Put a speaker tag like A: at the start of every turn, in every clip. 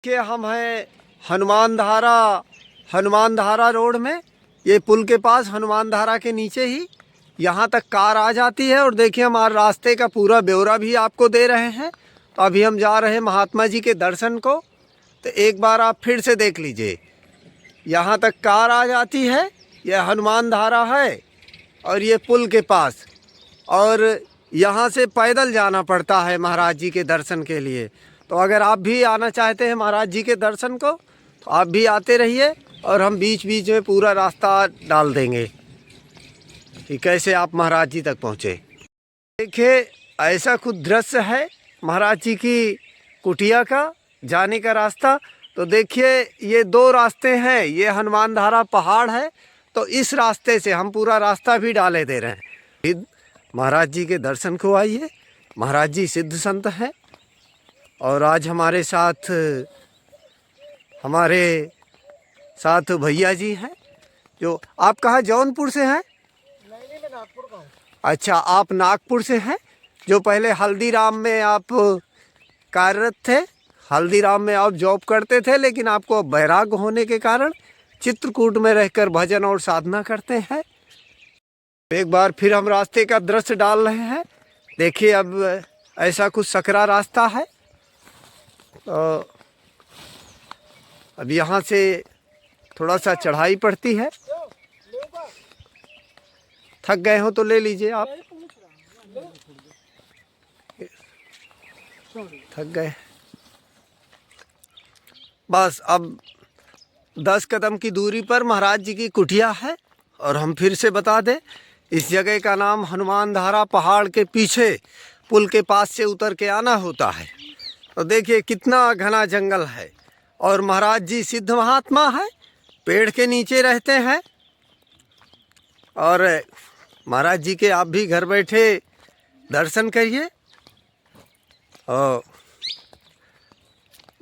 A: कि हम हैं हनुमान धारा रोड में। ये पुल के पास हनुमान धारा के नीचे ही यहाँ तक कार आ जाती है। और देखिए हमारे रास्ते का पूरा ब्यौरा भी आपको दे रहे हैं। तो अभी हम जा रहे हैं महात्मा जी के दर्शन को। तो एक बार आप फिर से देख लीजिए, यहाँ तक कार आ जाती है। यह हनुमान धारा है और ये पुल के पास, और यहाँ से पैदल जाना पड़ता है महाराज जी के दर्शन के लिए। तो अगर आप भी आना चाहते हैं महाराज जी के दर्शन को तो आप भी आते रहिए, और हम बीच बीच में पूरा रास्ता डाल देंगे कि कैसे आप महाराज जी तक पहुँचे। देखिए ऐसा कुछ दृश्य है महाराज जी की कुटिया का जाने का रास्ता। तो देखिए ये दो रास्ते हैं, ये हनुमान धारा पहाड़ है, तो इस रास्ते से हम पूरा रास्ता भी डाले दे रहे हैं। महाराज जी के दर्शन को आइए। महाराज जी सिद्ध संत हैं और आज हमारे साथ भैया जी हैं। जो आप कहाँ जौनपुर से हैं?
B: नहीं, मैं नागपुर का हूँ।
A: अच्छा, आप नागपुर से हैं। जो पहले हल्दीराम में आप कार्यरत थे, हल्दीराम में आप जॉब करते थे, लेकिन आपको वैराग्य होने के कारण चित्रकूट में रहकर भजन और साधना करते हैं। एक बार फिर हम रास्ते का दृश्य डाल रहे हैं। देखिए अब ऐसा कुछ सकरा रास्ता है। तो अब यहाँ से थोड़ा सा चढ़ाई पड़ती है। थक गए हो तो ले लीजिए आप। थक गए बस। अब 10 कदम की दूरी पर महाराज जी की कुटिया है। और हम फिर से बता दें, इस जगह का नाम हनुमान धारा पहाड़ के पीछे पुल के पास से उतर के आना होता है। तो देखिए कितना घना जंगल है, और महाराज जी सिद्ध महात्मा है, पेड़ के नीचे रहते हैं। और महाराज जी के आप भी घर बैठे दर्शन करिए और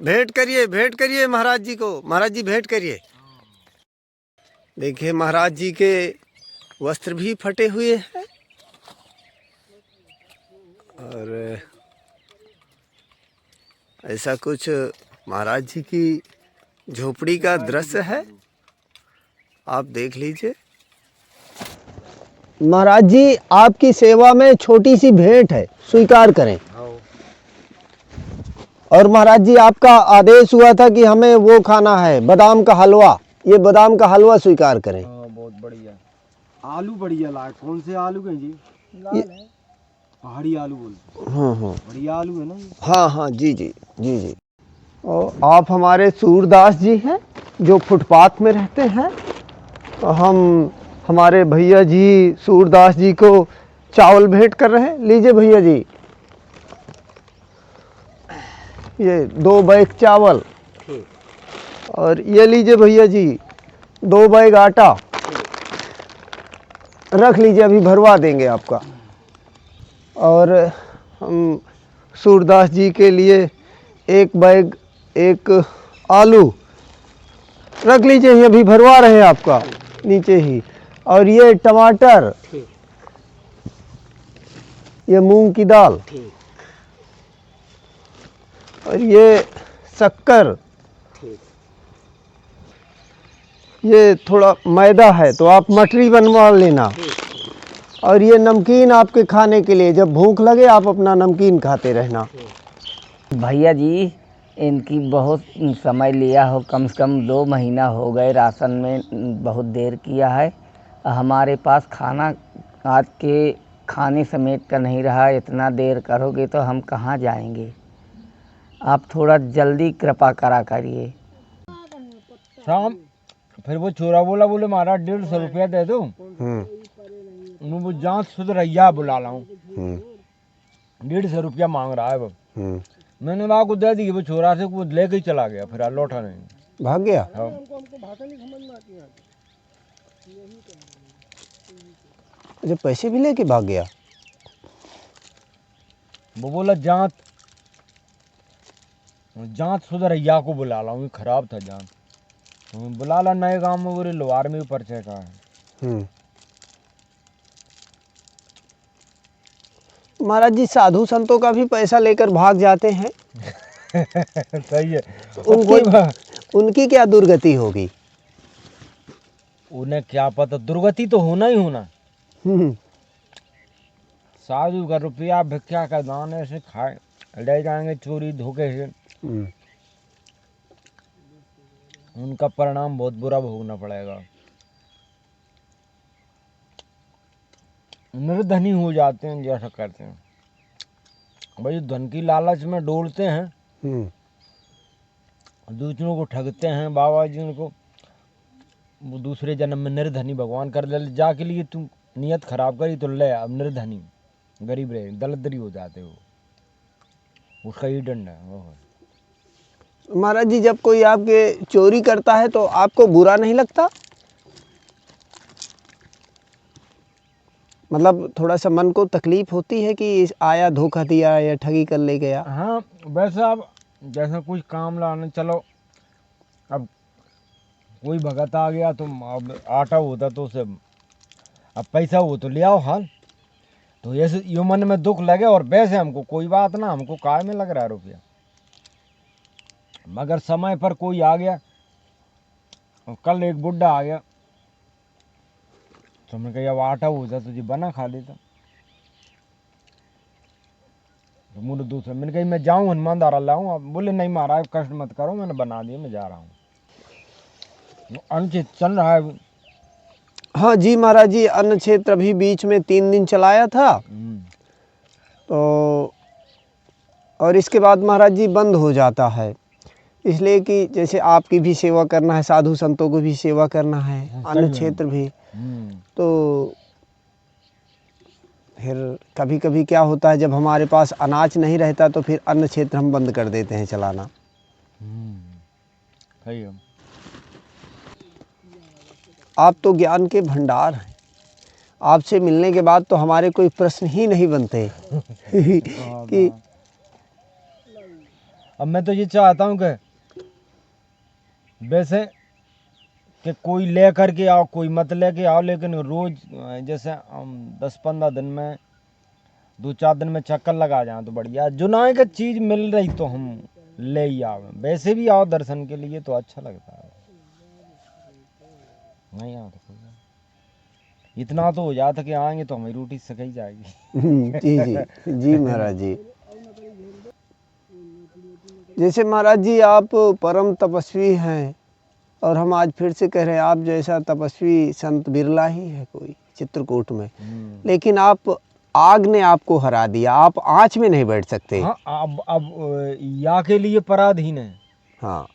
A: भेंट करिए महाराज जी को। महाराज जी भेंट करिए। देखिए महाराज जी के वस्त्र भी फटे हुए हैं, और ऐसा कुछ महाराज जी की झोपड़ी का दृश्य है, आप देख लीजिए। महाराज जी आपकी सेवा में छोटी सी भेंट है, स्वीकार करें। और महाराज जी आपका आदेश हुआ था कि हमें वो खाना है, बादाम का हलवा। ये बादाम का हलवा स्वीकार करें।
B: बहुत बढ़िया। आलू बढ़िया लाए। कौन से आलू हैं जी? लाल है, पहाड़ी आलू बोलते हैं।
A: हाँ
B: बढ़िया आलू है ना ये?
A: हाँ जी। और आप हमारे सूरदास जी हैं जो फुटपाथ में रहते हैं। तो हम हमारे भैया जी सूरदास जी को चावल भेंट कर रहे हैं। लीजिए भैया जी, ये 2 बैग चावल। और ये लीजिए भैया जी 2 बैग आटा। रख लीजिए, अभी भरवा देंगे आपका। और हम सूरदास जी के लिए 1 बैग 1 आलू रख लीजिए, ये अभी भरवा रहे हैं आपका नीचे ही। और ये टमाटर, ये मूंग की दाल, और ये शक्कर, ये थोड़ा मैदा है तो आप मटरी बनवा लेना। और ये नमकीन आपके खाने के लिए, जब भूख लगे आप अपना नमकीन खाते रहना।
C: भैया जी इनकी बहुत समय लिया हो, कम से कम 2 महीना हो गए, राशन में बहुत देर किया है। हमारे पास खाना आज के खाने समेत का नहीं रहा। इतना देर करोगे तो हम कहाँ जाएंगे? आप थोड़ा जल्दी कृपा करिए।
B: शाम फिर वो छोरा बोले मारा 150 रुपया दे दो। वो जांच सुधरैया बुला लाऊं। 150 रुपया मांग रहा है वो। मैंने वहाँ को दे दी, वो छोरा से वो लेके ही चला गया, फिर लौटा नहीं,
A: भाग गया।
B: हाँ।
A: अच्छा, पैसे भी लेके भाग गया।
B: वो बोला जांच सुधरैया को बुला लाऊं, खराब था जांच। बुला ला, नए गांव में बोले लोहार में भी परिचय का है।
A: महाराज जी साधु संतों का भी पैसा लेकर भाग जाते हैं।
B: सही है।
A: उनकी क्या दुर्गति होगी?
B: उन्हें क्या पता, दुर्गति तो होना ही होना।
A: हम्म,
B: साधु का रुपया भिक्षा का दान ऐसे खाए ले जाएंगे चोरी धोखे से,
A: हम्म।
B: उनका परिणाम बहुत बुरा भोगना पड़ेगा। निर्धनी हो जाते हैं जैसा करते हैं भाई, धन की लालच में डोलते हैं,
A: हम्म।
B: दूसरों को ठगते हैं। बाबा जी उनको वो दूसरे जन्म में निर्धनी भगवान कर ले, जाके लिए तुम नियत खराब करी तो ले अब निर्धनी, गरीब रहे, दलिद्री हो जाते हो, उसका ही दंड है।
A: महाराज जी, जब कोई आपके चोरी करता है तो आपको बुरा नहीं लगता? मतलब थोड़ा सा मन को तकलीफ होती है कि आया धोखा दिया या ठगी कर ले गया?
B: हाँ, वैसे अब जैसा कुछ काम लाने चलो, अब कोई भगत आ गया तो अब आटा होता तो उसे अब पैसा हो तो ले आओ हाल, तो ऐसे यो मन में दुख लगे। और वैसे हमको कोई बात ना, हमको काय में लग रहा है रुपया, मगर समय पर कोई आ गया, और कल एक बुढ़ा आ गया तो मैं कहा अब आटा हो जाता तुझे बना खा लेता, तो मुझे दूसरा मैंने कही मैं जाऊँ हनुमान धारा लाऊं, अब बोले नहीं महाराज कष्ट मत करो, मैंने बना दिया, मैं जा रहा हूँ। अनुचित चल रहा है।
A: हाँ जी महाराज जी, अन्न क्षेत्र अभी बीच में 3 दिन चलाया था, तो और इसके बाद महाराज जी बंद हो जाता है, इसलिए कि जैसे आपकी भी सेवा करना है, साधु संतों को भी सेवा करना है, अन्न क्षेत्र भी, तो फिर कभी कभी क्या होता है जब हमारे पास अनाज नहीं रहता तो फिर अन्न क्षेत्र हम बंद कर देते हैं चलाना।
B: सही है।
A: आप तो ज्ञान के भंडार हैं, आपसे मिलने के बाद तो हमारे कोई प्रश्न ही नहीं बनते कि
B: अब मैं तो ये चाहता हूँ कि वैसे कि कोई ले करके आओ कोई मत लेके आओ, लेकिन रोज जैसे हम 10-15 दिन में 2-4 दिन में चक्कर लगा जाए तो बढ़िया, जो ना का चीज मिल रही तो हम ले ही आओ, वैसे भी आओ दर्शन के लिए तो अच्छा लगता है, नहीं आओ तो कोई बात। इतना तो हो जाता कि आएंगे तो हमारी रोटी सक जाएगी।
A: जी जी जी महाराज जी। जैसे महाराज जी आप परम तपस्वी हैं, और हम आज फिर से कह रहे हैं आप जैसा तपस्वी संत बिरला ही है कोई चित्रकूट में, लेकिन आप आग ने आपको हरा दिया, आप आँच में नहीं बैठ सकते।
B: हाँ, अब या के लिए पराधीन है।
A: हाँ,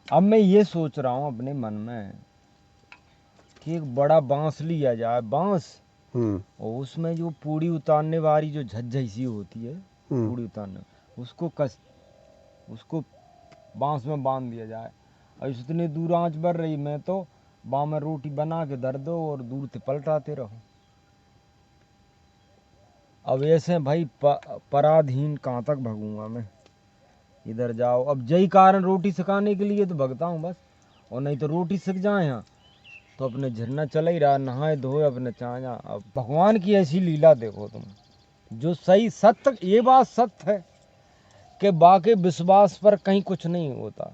B: अब मैं ये सोच रहा हूँ अपने मन में कि एक बड़ा बांस लिया जाए, बांस, और उसमें जो पूड़ी उतारने वाली जो झज्झई सी होती है, पूड़ी उतारने, उसको बांस में बांध दिया जाए, और इतनी दूर आंच बढ़ रही, मैं तो बाँ में रोटी बना के धर दो और दूर से पलटाते रहो। अब ऐसे भाई पराधीन कहाँ तक भगूंगा मैं, इधर जाओ, अब यही कारण रोटी सिखाने के लिए तो भगता हूँ बस, और नहीं तो रोटी सिक जाए यहाँ तो अपने झरना चला ही रहा, नहाए धोए अपने चाया। अब भगवान की ऐसी लीला देखो तुम, जो सही सत्य, ये बात सत्य है कि बाकी विश्वास पर कहीं कुछ नहीं होता,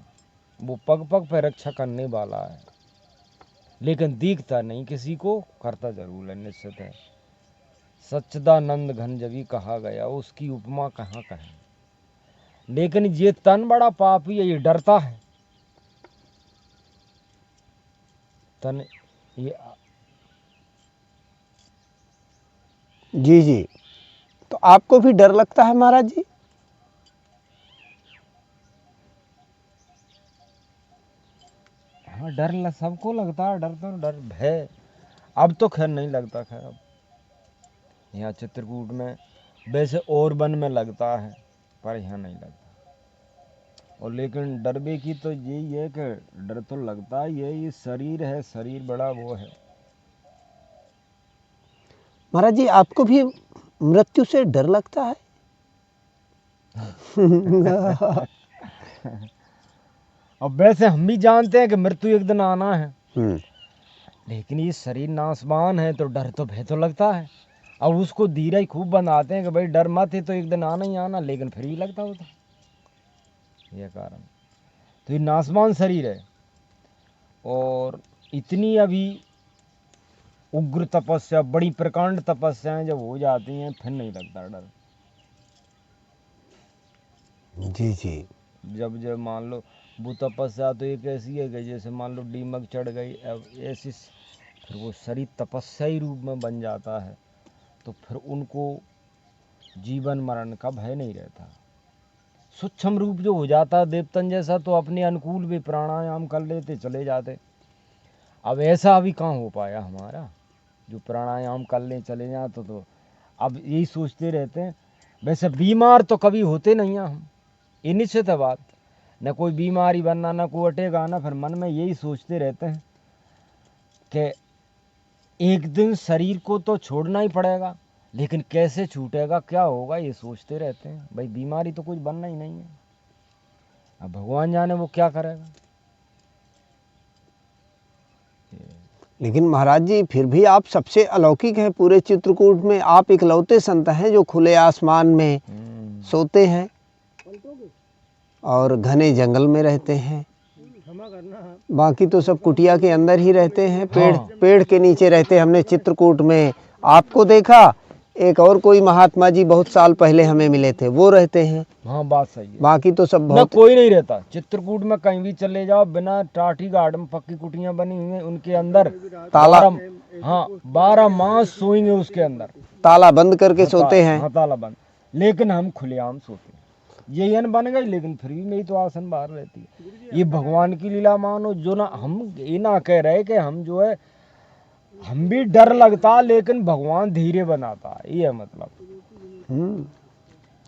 B: वो पग पग पे रक्षा करने वाला है, लेकिन दिखता नहीं किसी को, करता जरूर है निश्चित है। सच्चिदानंद घन जभी कहा गया, उसकी उपमा कहाँ कहें, लेकिन ये तन बड़ा पापी है, ये डरता है तन ये।
A: जी जी, तो आपको भी डर लगता है महाराज जी?
B: हाँ, डर सबको लगता है, डर तो डर भय, अब तो खैर नहीं लगता, खैर अब यहाँ चित्रकूट में वैसे और वन में लगता है पर यहाँ नहीं लगता। और लेकिन डरबे की तो यही है कि डर तो लगता ही है, ये शरीर है, शरीर बड़ा वो है।
A: महाराज जी आपको भी मृत्यु से डर लगता है?
B: अब वैसे हम भी जानते हैं कि मृत्यु एक दिन आना है, लेकिन ये शरीर नासवान है तो डर तो भय तो लगता है। और उसको धीरे ही खूब बनाते हैं कि भाई डर मत है तो एक दिन आना ही आना, लेकिन फिर भी लगता होता। ये कारण। तो ये नासमान शरीर है और इतनी अभी उग्र तपस्या, बड़ी प्रकांड तपस्याएं जब हो जाती हैं फिर नहीं लगता डर।
A: जी जी।
B: जब जब मान लो वो तपस्या तो एक ऐसी है कि जैसे मान लो दीमक चढ़ गई, अब ऐसी फिर वो शरीर तपस्या ही रूप में बन जाता है, तो फिर उनको जीवन मरण का भय नहीं रहता। सूक्ष्म रूप जो हो जाता है देवतन जैसा, तो अपने अनुकूल भी प्राणायाम कर लेते चले जाते। अब ऐसा अभी कहाँ हो पाया हमारा जो प्राणायाम कर लें चले जाए, तो अब यही सोचते रहते हैं। वैसे बीमार तो कभी होते नहीं हैं हम, ये निश्चित है बात। न कोई बीमारी बनना, न कोई अटैक आना, फिर मन में यही सोचते रहते हैं कि एक दिन शरीर को तो छोड़ना ही पड़ेगा, लेकिन कैसे छूटेगा, क्या होगा, ये सोचते रहते हैं। भाई बीमारी तो कुछ बनना ही नहीं है, अब भगवान जाने वो क्या करेगा।
A: लेकिन महाराज जी फिर भी आप सबसे अलौकिक हैं पूरे चित्रकूट में। आप इकलौते संत हैं जो खुले आसमान में सोते हैं और घने जंगल में रहते हैं। बाकी तो सब कुटिया के अंदर ही रहते हैं, पेड़ के नीचे रहते हैं। हमने चित्रकूट में आपको देखा, एक और कोई महात्मा जी बहुत साल पहले हमें मिले थे, वो रहते हैं।
B: हाँ बात सही है।
A: बाकी तो सब
B: न कोई नहीं रहता चित्रकूट में, कहीं भी चले जाओ, बिना टाटी गार्डन पक्की कुटियां बनी हुई हैं उनके अंदर,
A: ताला,
B: हाँ 12 मास सोएंगे उसके अंदर,
A: ताला बंद करके सोते हैं।
B: हाँ ताला बंद। लेकिन हम खुलेआम सोते हैं। ये अन बन गई, लेकिन फिर भी मेरी तो आसन बाहर रहती है। ये भगवान की लीला मानो, जो ना हम ये ना कह रहे कि हम जो है, हम भी डर लगता, लेकिन भगवान धीरे बनाता है, ये है मतलब।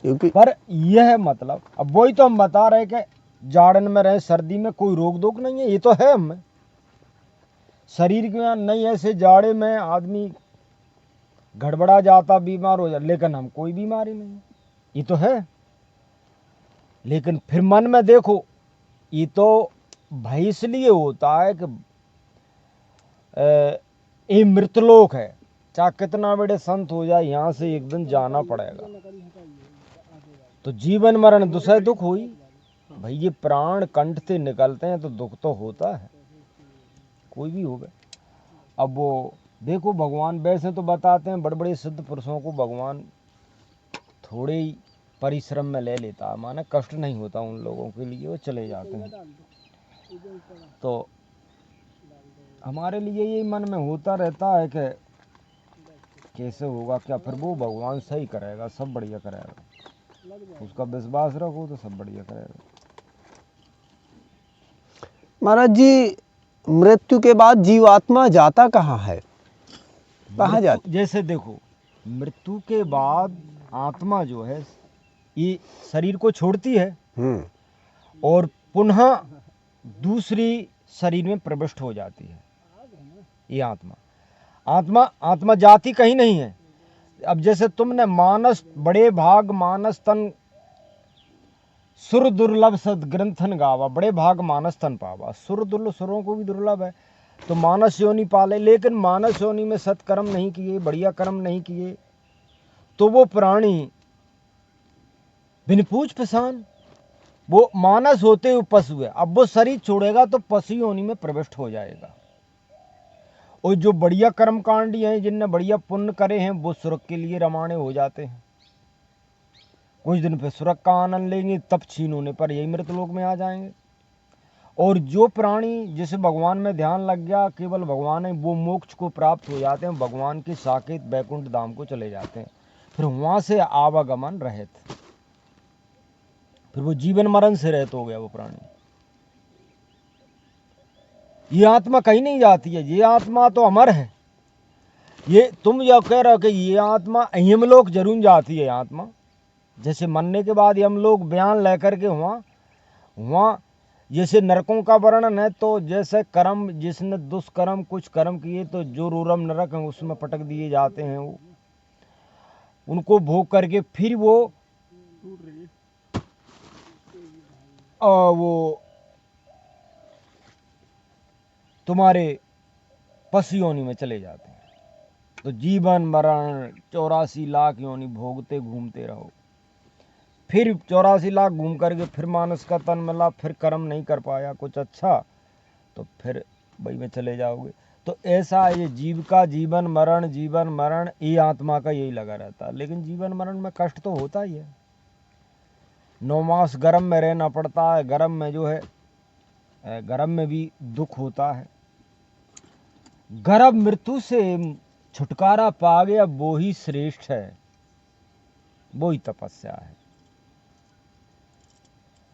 A: क्योंकि
B: पर यह है मतलब, अब वही तो हम बता रहे कि जाड़न में रहे, सर्दी में कोई रोक टोक नहीं है, ये तो है हमें शरीर के नहीं। ऐसे जाड़े में आदमी गड़बड़ा जाता, बीमार हो जाता, लेकिन हम कोई बीमारी नहीं है, ये तो है। लेकिन फिर मन में देखो, ये तो भय इसलिए होता है कि ये मृतलोक है, चाहे कितना बड़े संत हो जाए, यहाँ से एक दिन जाना पड़ेगा। तो जीवन मरण दुसह दुख हुई भाई, ये प्राण कंठ से निकलते हैं तो दुख तो होता है, कोई भी हो गए। अब वो देखो भगवान वैसे तो बताते हैं, बड़े बड़े सिद्ध पुरुषों को भगवान थोड़े ही परिश्रम में ले लेता है, माना कष्ट नहीं होता उन लोगों के लिए, वो चले जाते हैं। तो हमारे लिए ये मन में होता रहता है कि कैसे होगा क्या, फिर वो भगवान सही करेगा, सब बढ़िया करेगा, उसका विश्वास रखो तो सब बढ़िया करेगा।
A: महाराज जी मृत्यु के बाद जीवात्मा जाता कहाँ है, कहाँ जाती?
B: जैसे देखो, मृत्यु के बाद आत्मा जो है ये शरीर को छोड़ती है और पुनः दूसरी शरीर में प्रविष्ट हो जाती है। ये आत्मा जाति कहीं नहीं है। अब जैसे तुमने मानस, बड़े भाग मानस तन सुर दुर्लभ सद ग्रंथन गावा, बड़े भाग मानस तन पावा। सुर दुर्लभ, सुरों को भी दुर्लभ है, तो मानस योनि पाले, लेकिन मानस योनि में सत्कर्म नहीं किए, बढ़िया कर्म नहीं किए, तो वो प्राणी बिन पूछ पहचान, वो मानस होते हुए पशु है। अब वो शरीर छोड़ेगा तो पशु योनि में प्रविष्ट हो जाएगा। और जो बढ़िया कर्म कांडी हैं, जिनने बढ़िया पुण्य करे हैं, वो स्वर्ग के लिए रवाने हो जाते हैं। कुछ दिन पे स्वर्ग का आनंद लेंगे, तब छीन होने पर यही मृतलोक में आ जाएंगे। और जो प्राणी जिसे भगवान में ध्यान लग गया, केवल भगवान है, वो मोक्ष को प्राप्त हो जाते हैं, भगवान के साकेत बैकुंठ धाम को चले जाते हैं। फिर वहां से आवागमन रहित, फिर वो जीवन मरण से रहित हो गया वो प्राणी। ये आत्मा कहीं नहीं जाती है, ये आत्मा तो अमर है। ये तुम जो कह रहे हो कि ये आत्मा यमलोक जरूर जाती है, आत्मा जैसे मरने के बाद यमलोक बयान लेकर के वहाँ जैसे नरकों का वर्णन है, तो जैसे कर्म, जिसने दुष्कर्म कुछ कर्म किए, तो जो रोरम नरक है उसमें पटक दिए जाते हैं। वो उनको भोग करके फिर वो तुम्हारे पशु योनि में चले जाते हैं। तो जीवन मरण 84 लाख योनि भोगते घूमते रहो, फिर 84 लाख घूम करके फिर मानस का तन मिला, फिर कर्म नहीं कर पाया कुछ अच्छा, तो फिर वही में चले जाओगे। तो ऐसा ये जीव का जीवन मरण ये आत्मा का यही लगा रहता है। लेकिन जीवन मरण में कष्ट तो होता ही है। 9 मास गर्म में रहना पड़ता है, गर्म में जो है गर्म में भी दुख होता है। गर्भ मृत्यु से छुटकारा पा गया वो ही श्रेष्ठ है, वो ही तपस्या है।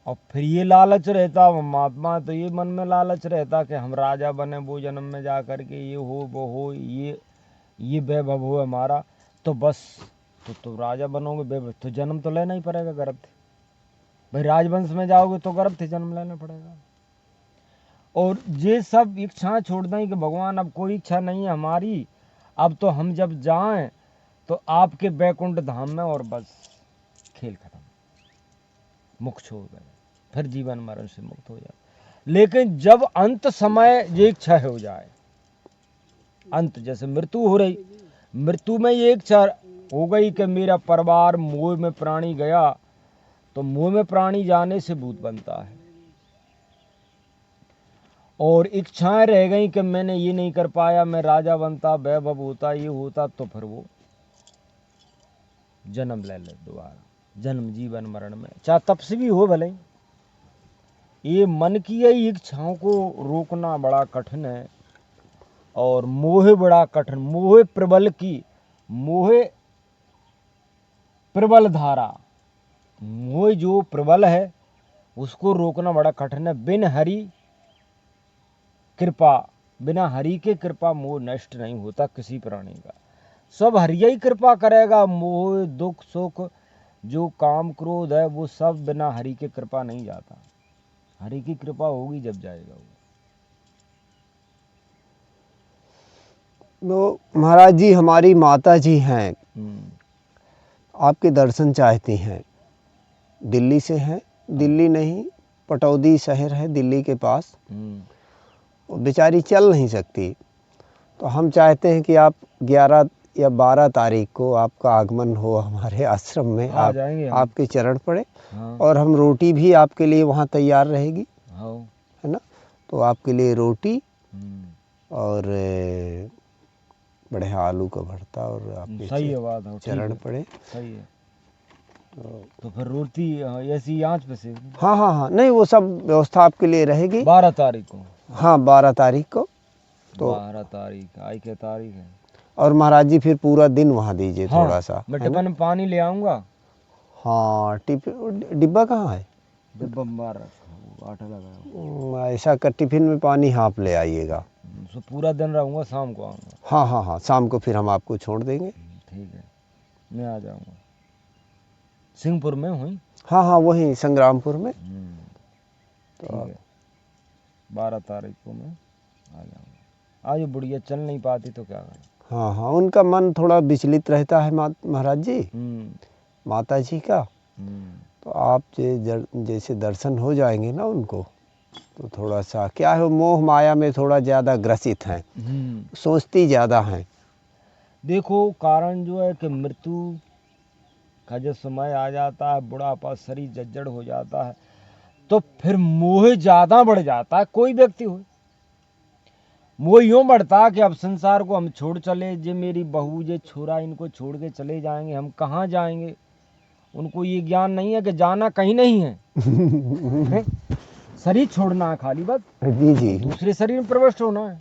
B: और फिर ये लालच रहता, महात्मा तो ये मन में लालच रहता कि हम राजा बने, वो जन्म में जा करके ये हो वो हो, ये वैभव हो हमारा, तो बस तो राजा बनोगे, वैभव तो जन्म तो लेना ही पड़ेगा गर्भ थे। भाई राजवंश में जाओगे तो गर्भ थे जन्म लेना पड़ेगा। और ये सब इच्छाएं छोड़ दें कि भगवान अब कोई इच्छा नहीं है हमारी, अब तो हम जब जाएं तो आपके बैकुंठ धाम में, और बस खेल खत्म, मोक्ष हो गए, फिर जीवन मरण से मुक्त हो जाए। लेकिन जब अंत समय ये इच्छा हो जाए, अंत जैसे मृत्यु हो रही, मृत्यु में ये इच्छा हो गई कि मेरा परिवार मोह में प्राणी गया, तो मोह में प्राणी जाने से भूत बनता है। और इच्छाएं रह गई कि मैंने ये नहीं कर पाया, मैं राजा बनता, वैभव होता, ये होता, तो फिर वो जन्म ले दोबारा, जन्म जीवन मरण में, चाहे तपस्वी हो भले ही। ये मन की यही इच्छाओं को रोकना बड़ा कठिन है। और मोह बड़ा कठिन, मोह प्रबल की, मोह प्रबल धारा, मोह जो प्रबल है उसको रोकना बड़ा कठिन है। बिन हरि कृपा, बिना हरि के कृपा मोह नष्ट नहीं होता किसी प्राणी का। सब हरि ही कृपा करेगा। मोह दुख सुख जो काम क्रोध है वो सब बिना हरि के कृपा नहीं जाता। हरि की कृपा होगी जब जाएगा वो।
A: तो महाराज जी हमारी माता जी हैं, आपके दर्शन चाहती हैं, दिल्ली से हैं, दिल्ली नहीं पटौदी शहर है दिल्ली के पास, वो बेचारी चल नहीं सकती, तो हम चाहते हैं कि आप 11 या 12 तारीख को आपका आगमन हो हमारे आश्रम में,
B: आ जाएंगे हम।
A: आपके चरण पड़े।
B: हाँ।
A: और हम रोटी भी आपके लिए वहाँ तैयार रहेगी,
B: हाँ।
A: है ना, तो आपके लिए रोटी और बढ़िया आलू का भरता और आपके
B: सही है बात है,
A: चरण पड़े।
B: सही है। तो फिर रोटी ऐसी आंच पे से?
A: हाँ हाँ हाँ, नहीं वो सब व्यवस्था आपके लिए रहेगी।
B: 12 तारीख को?
A: हाँ 12 तारीख को। तो
B: 12 तारीख आई क्या तारीख है?
A: और महाराज जी फिर पूरा दिन वहाँ दीजिए। हाँ, थोड़ा सा
B: मैं टिफिन में पानी ले आऊँगा।
A: हाँ डिब्बा कहाँ है?
B: डिब्बा बाहर रखा, आटा लगा।
A: ऐसा कर टिफिन में पानी हाँ आप ले आइएगा।
B: तो पूरा दिन रहूँगा, शाम को आऊँगा।
A: हाँ हाँ हाँ, शाम को फिर हम आपको छोड़ देंगे।
B: ठीक है, मैं आ जाऊँगा। सिंहपुर में हुई?
A: हाँ हाँ वहीं संग्रामपुर में।
B: तो ठीक है, 12 तारीख को मैं आ जाऊँगा। आज बुढ़िया चल नहीं पाती तो क्या करें।
A: हाँ हाँ, उनका मन थोड़ा विचलित रहता है महाराज जी, माता जी का। तो आप जैसे दर्शन हो जाएंगे ना उनको, तो थोड़ा सा क्या है, मोह माया में थोड़ा ज़्यादा ग्रसित हैं, सोचती ज़्यादा हैं।
B: देखो कारण जो है कि मृत्यु का जब समय आ जाता है, बुढ़ापा, शरीर जर्जर हो जाता है, तो फिर मोह ज़्यादा बढ़ जाता है। कोई व्यक्ति हो, मोह यूँ बढ़ता है कि अब संसार को हम छोड़ चले, जे मेरी बहू जे छोरा इनको छोड़ के चले जाएंगे, हम कहाँ जाएंगे। उनको ये ज्ञान नहीं है कि जाना कहीं नहीं है, शरीर छोड़ना है खाली बस,
A: जी जी,
B: दूसरे शरीर में प्रविष्ट होना है।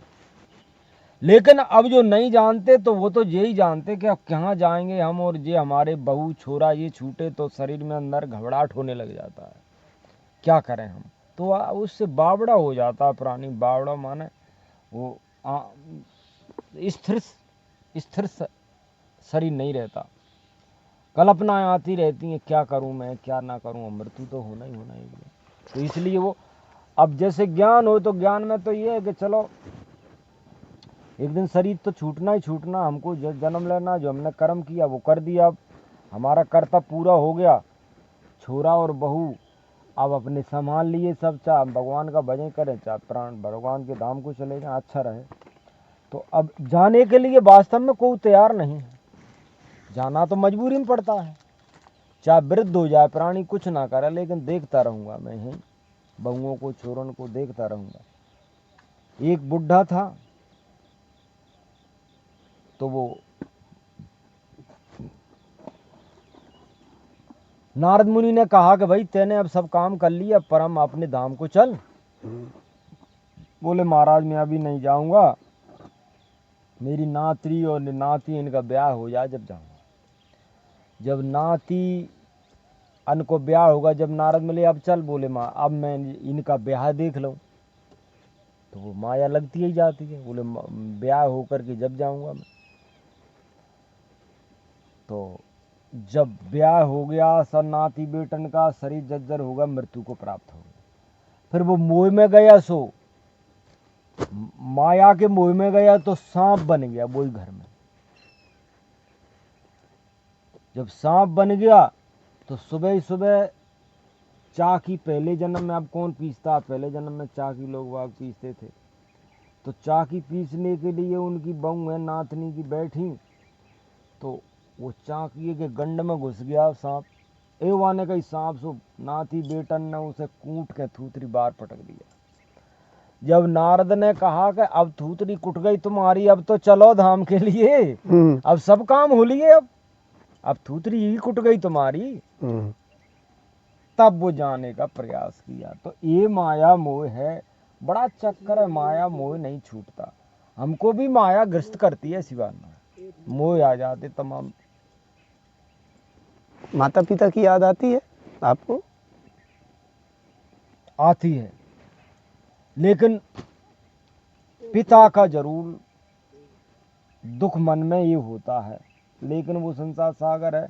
B: लेकिन अब जो नहीं जानते तो वो तो यही जानते कि अब कहाँ जाएंगे हम, और ये हमारे बहू छोरा ये छूटे तो शरीर में अंदर घबराहट होने लग जाता है, क्या करें हम। तो उससे बावड़ा हो जाता है प्राणी। बावड़ा माने वो स्थिर शरीर नहीं रहता, कल्पनाएं आती रहती हैं, क्या करूं मैं क्या ना करूं, मृत्यु तो होना ही होना है। तो इसलिए वो अब जैसे ज्ञान हो, तो ज्ञान में तो ये है कि चलो एक दिन शरीर तो छूटना ही छूटना, हमको जन्म लेना, जो हमने कर्म किया वो कर दिया, अब हमारा कर्तव्य पूरा हो गया। छोरा और बहू अब अपने संभाल लिए सब, चाहे भगवान का भजन करें चाहे प्राण भगवान के धाम को चले जाएं, अच्छा रहे। तो अब जाने के लिए वास्तव में कोई तैयार नहीं है, जाना तो मजबूरी में पड़ता है। चाहे वृद्ध हो जाए प्राणी कुछ ना करे, लेकिन देखता रहूंगा मैं ही, बहुओं को छोरों को देखता रहूंगा। एक बुढ़ा था, तो वो नारद मुनि ने कहा कि भाई तेने अब सब काम कर लिया, पर हम अपने धाम को चल। बोले महाराज मैं अभी नहीं जाऊंगा, मेरी नाती और नाती इनका ब्याह हो जाए जब जाऊंगा। जब नाती अन को ब्याह होगा, जब नारद मिले अब चल, बोले माँ अब मैं इनका ब्याह देख लूं। तो वो माया लगती ही जाती है, बोले ब्याह होकर के जब जाऊंगा मैं। तो जब ब्याह हो गया, सब नाती बेटन का शरीर जर्जर होगा, मृत्यु को प्राप्त हो गया। फिर वो मोह में गया, सो माया के मोह में गया तो सांप बन गया वही घर में। जब सांप बन गया तो सुबह ही सुबह चाकी, पहले जन्म में अब कौन पीसता, पहले जन्म में चाकी लोग वाग पीसते थे, तो चाकी पीसने के लिए उनकी बहू है नातनी की बैठी, तो वो चाकी के गंड में घुस गया सांप। एवाने का सांप सो नाती बेटन ने उसे कूट के थूतरी बाहर पटक दिया। जब नारद ने कहा कि अब थूतरी कुट गई तुम्हारी, अब तो चलो धाम के लिए, अब सब काम हो लिए, अब थूतरी ही कुट गई तुम्हारी, तब वो जाने का प्रयास किया। तो ये माया मोह है, बड़ा चक्कर है, माया मोह नहीं छूटता। हमको भी माया ग्रस्त करती है शिवाना, मोह आ जाते तमाम।
A: माता पिता की याद आती है आपको?
B: आती है, लेकिन पिता का जरूर दुख मन में ये होता है, लेकिन वो संसार सागर है।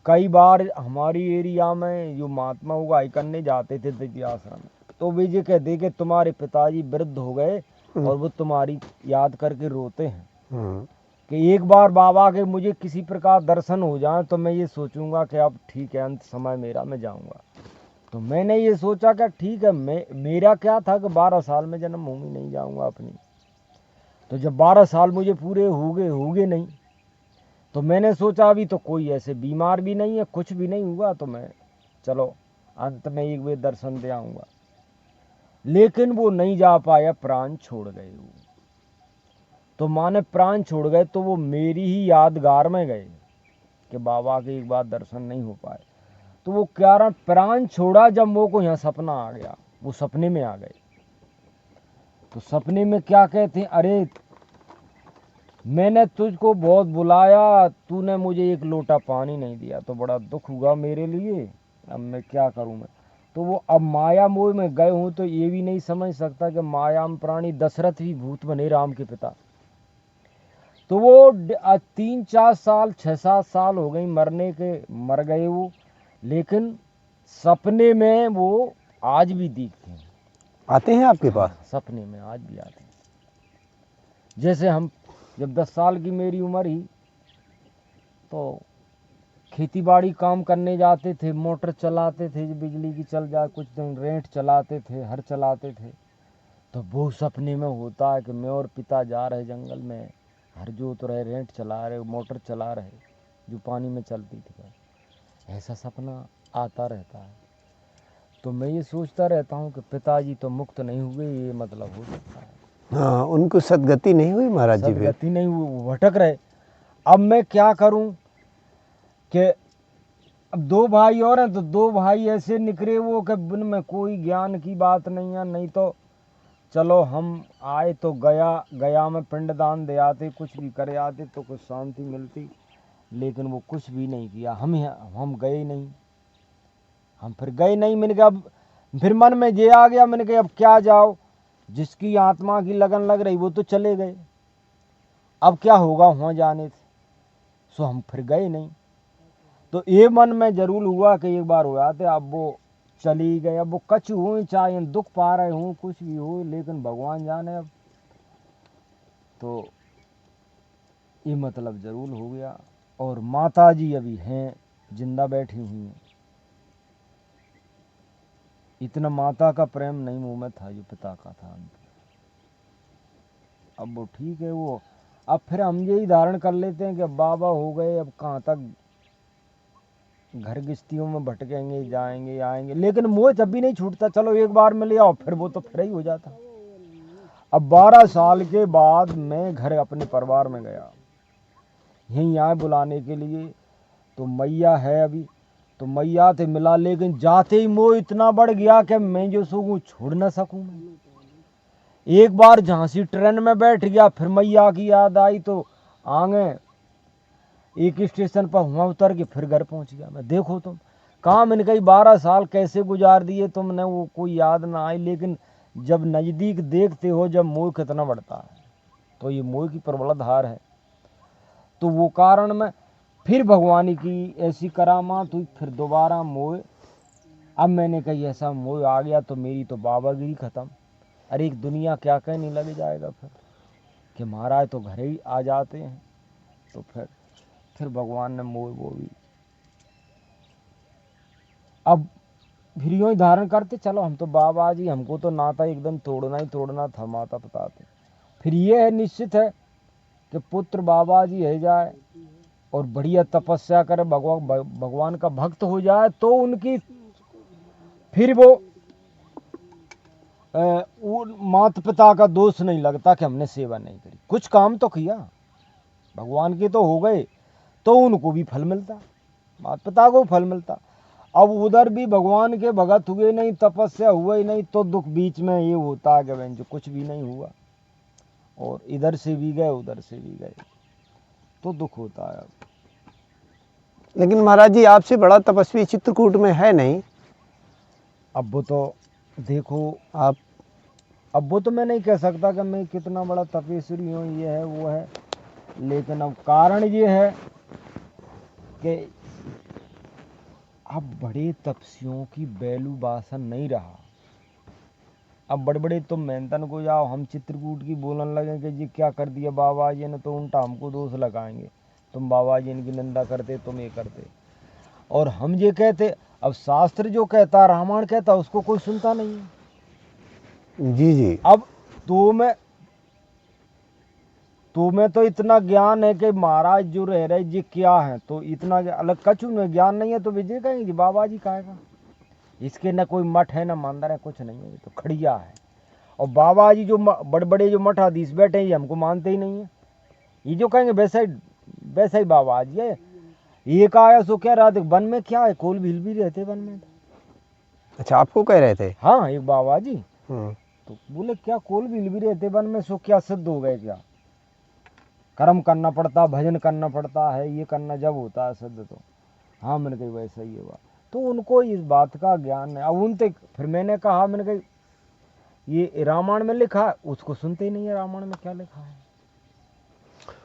B: कई बार हमारी एरिया में जो महात्मा उगाई करने जाते थे दिव्य आश्रम, तो वे ये कहते कि तुम्हारे पिताजी वृद्ध हो गए और वो तुम्हारी याद करके रोते हैं कि एक बार बाबा के मुझे किसी प्रकार दर्शन हो जाए तो मैं ये सोचूंगा कि अब ठीक है अंत समय मेरा, मैं जाऊंगा। तो मैंने ये सोचा कि ठीक है, मेरा क्या था कि 12 साल में जन्मभूमि नहीं जाऊंगा अपनी। तो जब 12 साल मुझे पूरे हो गए नहीं, तो मैंने सोचा अभी तो कोई ऐसे बीमार भी नहीं है, कुछ भी नहीं हुआ, तो मैं चलो अंत में एक बार दर्शन दे आऊंगा। लेकिन वो नहीं जा पाया, प्राण छोड़ गए वो। तो माने प्राण छोड़ गए तो वो मेरी ही यादगार में गए कि बाबा के एक बार दर्शन नहीं हो पाए। तो वो क्या रहा, प्राण छोड़ा जब वो को यहाँ सपना आ गया, वो सपने में आ गए। तो सपने में क्या कहते हैं, अरे मैंने तुझको बहुत बुलाया, तूने मुझे एक लोटा पानी नहीं दिया, तो बड़ा दुख हुआ मेरे लिए, अब मैं क्या करूं मैं। तो वो अब माया मोह में गए हूं, तो ये भी नहीं समझ सकता कि माया में प्राणी दशरथ भी भूत बने राम के पिता। तो वो 3-4 साल 6-7 साल हो गई मरने के, मर गए वो, लेकिन सपने में वो आज भी दिखते हैं।
A: आते हैं आपके पास?
B: सपने में आज भी आते हैं। जैसे हम जब 10 साल की मेरी उम्र ही, तो खेती बाड़ी काम करने जाते थे, मोटर चलाते थे, बिजली की चल जाए कुछ दिन, रेंट चलाते थे, हर चलाते थे। तो वो सपने में होता है कि मैं और पिता जा रहे जंगल में, हर जोत रहे, रेंट चला रहे, मोटर चला रहे जो पानी में चलती थी, ऐसा सपना आता रहता है। तो मैं ये सोचता रहता हूँ कि पिताजी तो मुक्त नहीं हुए, ये मतलब हो सकता है।
A: हाँ, उनको सदगति नहीं हुई महाराज जी? फिर
B: सदगति नहीं हुई, वो भटक रहे। अब मैं क्या करूं कि अब 2 भाई और हैं, तो 2 भाई ऐसे निकले वो कि उनमें कोई ज्ञान की बात नहीं है। नहीं तो चलो हम आए तो गया में पिंडदान दे आते, कुछ भी करे आते तो कुछ शांति मिलती, लेकिन वो कुछ भी नहीं किया। हम गए नहीं, हम फिर गए नहीं। मैंने कहा अब फिर मन में ये आ गया, मैंने कहा अब क्या जाओ, जिसकी आत्मा की लगन लग रही वो तो चले गए, अब क्या होगा वहाँ जाने से। सो हम फिर गए नहीं। तो ये मन में जरूर हुआ कि एक बार हो जाते, अब वो चली गए, अब वो कछ हो चाहे दुख पा रहे हूँ कुछ भी हो, लेकिन भगवान जाने। अब तो ये मतलब जरूर हो गया। और माता जी अभी हैं, जिंदा बैठी हुई हैं। इतना माता का प्रेम नहीं मुँह में था जो पिता का था। अब वो ठीक है, वो अब फिर हम यही धारण कर लेते हैं कि अब बाबा हो गए, अब कहाँ तक घर गृहस्थियों में भटकेंगे, जाएंगे आएंगे, लेकिन मोह जब भी नहीं छूटता। चलो एक बार मिल आओ, फिर वो तो फिर ही हो जाता। अब 12 साल के बाद मैं घर अपने परिवार में गया, यहीं आए बुलाने के लिए, तो मैया है अभी, तो मैया से मिला, लेकिन जाते ही मोह इतना बढ़ गया कि मैं जो सो छोड़ ना सकूं। मैं एक बार झांसी ट्रेन में बैठ गया, फिर मैया की याद आई तो आगे एक स्टेशन पर हुआ उतर के फिर घर पहुंच गया मैं। देखो तुम कहाँ, मैंने कही 12 साल कैसे गुजार दिए तुमने, वो कोई याद ना आई। लेकिन जब नज़दीक देखते हो जब मोह कितना बढ़ता है, तो ये मोह की प्रबल धार है। तो वो कारण में फिर भगवान की ऐसी करामात हुई, फिर दोबारा मोह। अब मैंने कही ऐसा मोह आ गया तो मेरी तो बाबागिरी खत्म। अरे एक दुनिया क्या कहने लग जाएगा फिर कि महाराज तो घर ही आ जाते हैं। तो फिर भगवान ने मोह वो भी अब फिर यूँ ही धारण करते, चलो हम तो बाबा जी, हमको तो नाता एकदम तोड़ना ही तोड़ना था माता पिता से। फिर ये है निश्चित है कि पुत्र बाबा जी है जाए और बढ़िया तपस्या करे, भगवान का भक्त हो जाए, तो उनकी फिर वो माता पिता का दोष नहीं लगता कि हमने सेवा नहीं करी। कुछ काम तो किया, भगवान के तो हो गए, तो उनको भी फल मिलता, माता पिता को फल मिलता। अब उधर भी भगवान के भगत हुए नहीं, तपस्या हुआ ही नहीं, तो दुख बीच में ये होता है कि बहन जो कुछ भी नहीं हुआ, और इधर से भी गए उधर से भी गए, तो दुख होता है।
A: लेकिन महाराज जी आपसे बड़ा तपस्वी चित्रकूट में है नहीं।
B: अब वो तो देखो
A: आप
B: अब वो तो मैं नहीं कह सकता कि मैं कितना बड़ा तपस्वी हूँ, ये है वो है, लेकिन अब कारण ये है कि अब बड़े तपस्वियों की बैलू बासन नहीं रहा। अब बड़े बड़े तुम मेहनतन को जाओ, हम चित्रकूट की बोलने लगे कि जी क्या कर दिया बाबा जी ने, तो उल्टा हमको दोष लगाएंगे, तुम बाबा जी इनकी निंदा करते, तुम ये करते। और हम ये कहते, अब शास्त्र जो कहता, रामायण कहता, उसको कोई सुनता नहीं है।
A: जी जी।
B: अब तुम्हें तो इतना ज्ञान है कि महाराज जो रह रहे जी क्या है, तो इतना अलग कछु में ज्ञान नहीं है, तो विजय कहेंगे बाबा जी कहेगा इसके न कोई मठ है न मंदिर है, कुछ नहीं है, ये तो खड़िया है। और बाबा जी जो बड़े बड़े जो मठाधीश बैठे हैं, ये हमको मानते ही नहीं है, ये जो कहेंगे वैसा ही बाबा जी है। एक आया सो कह रहा था वन में क्या है, कोल भील भी रहते वन में।
A: अच्छा आपको कह रहे थे?
B: हाँ एक बाबा जी, तो बोले क्या कोल भील भी रहते वन में, सो क्या सिद्ध हो गए, क्या कर्म करना पड़ता, भजन करना पड़ता है, ये करना जब होता है सिद्ध। तो हाँ मैंने कही वैसा ही हुआ, तो उनको इस बात का ज्ञान है। अब उनसे फिर मैंने कहा, मैंने कही ये रामायण में लिखा है, उसको सुनते ही नहीं है, रामायण में क्या लिखा है।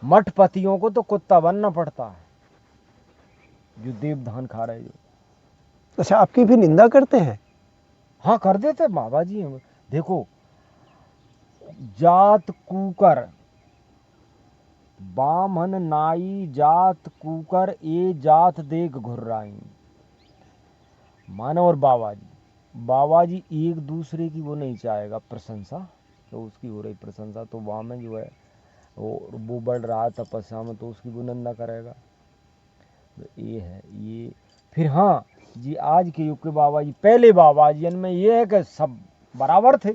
B: मठपतियों को तो कुत्ता बनना पड़ता है, जो देवधान खा रहे जो।
A: अच्छा आपकी भी निंदा करते हैं?
B: हाँ कर देते बाबा जी। देखो जात कूकर बामन नाई जात कूकर, ये जात देख घुर्राई। मानव और बाबा जी एक दूसरे की वो नहीं चाहेगा प्रशंसा, तो उसकी हो रही प्रशंसा, तो वामन जो है वो बढ़ रहा है तपस्या में, तो उसकी वो निंदा करेगा। तो ये है ये। फिर हाँ जी आज के युग के बाबा जी, पहले बाबा जी इनमें ये है कि सब बराबर थे,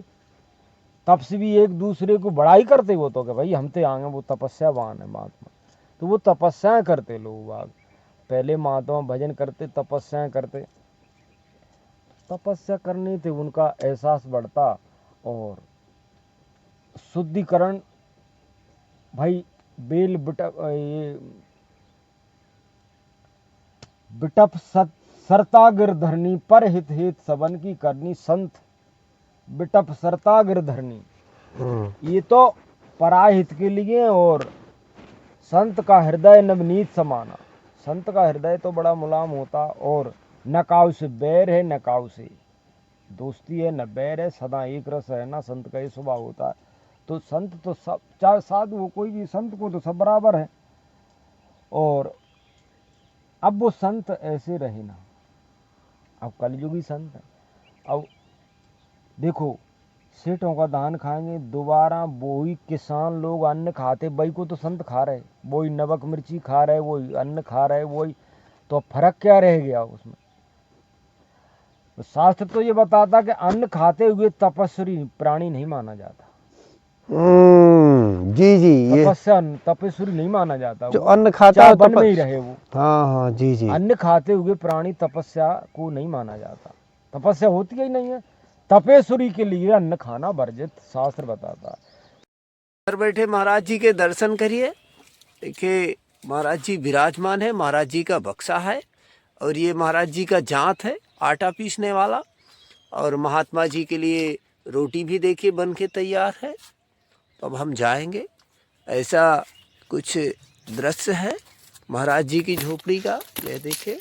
B: तब से भी एक दूसरे को बड़ाई करते, वो तो कि भाई हम तो आगे वो तपस्यावान है महात्मा, तो वो तपस्याएं करते लोग बाग, पहले महात्मा भजन करते, तपस्याएं करते, तपस्या करने से उनका एहसास बढ़ता, और शुद्धिकरण भाई बेल बिटप सरतागिर धरनी, पर हित हित सबन की करनी, संत बिटप सरतागिर धरनी। ये तो पराहित के लिए, और संत का हृदय नवनीत समाना। संत का हृदय तो बड़ा मुलायम होता, और न काऊ से बैर है न काऊ से दोस्ती है, न बैर है, सदा एक रस है ना, संत का ये स्वभाव होता है। तो संत तो सब, चाहे साधु हो कोई भी, संत को तो सब बराबर है। और अब वो संत ऐसे रहे ना, अब कलयुगी संत है। अब देखो सेठों का धान खाएंगे दोबारा, वही किसान लोग अन्न खाते, वही को तो संत खा रहे, वही नमक मिर्ची खा रहे, वही अन्न खा रहे, वही तो फर्क क्या रह गया उसमें? शास्त्र तो ये बताता कि अन्न खाते हुए तपस्वी प्राणी नहीं माना जाता।
A: जी जी, ये
B: तपस्या तपस्वी नहीं माना जाता
A: जो
B: वो,
A: अन्न खाता
B: चाहे
A: है
B: वन में ही रहे वो।
A: हाँ हाँ जी जी।
B: अन्न खाते हुए प्राणी तपस्या को नहीं माना जाता, तपस्या होती ही नहीं है। तपेश्वरी के लिए अन्न खाना वर्जित शास्त्र बताता है।
A: घर बैठे महाराज जी के दर्शन करिए। देखिए महाराज जी विराजमान है, महाराज जी का बक्सा है और ये महाराज जी का जांत है आटा पीसने वाला। और महात्मा जी के लिए रोटी भी देखिए बन के तैयार है। तो अब हम जाएंगे। ऐसा कुछ दृश्य है महाराज जी की झोपड़ी का, ये देखिए।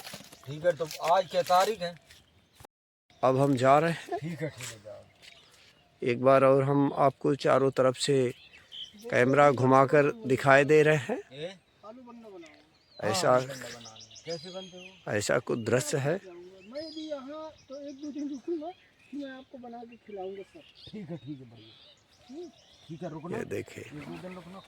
B: ठीक है, तो आज क्या तारीख है?
A: अब हम जा रहे हैं।
B: ठीक है जाओ।
A: एक बार और हम आपको चारों तरफ से कैमरा घुमाकर दिखाई दे रहे हैं। ऐसा
B: कैसे बनते हो?
A: ऐसा कुछ दृश्य है।
D: मैं भी यहाँ तो 1-2 दिन रुकूंगा, मैं आपको बना के खिलाऊंगा सब।
B: ठीक है भैया, ठीक है रुकना।
A: ये देखिए।
B: 1-2 दिन रुकना।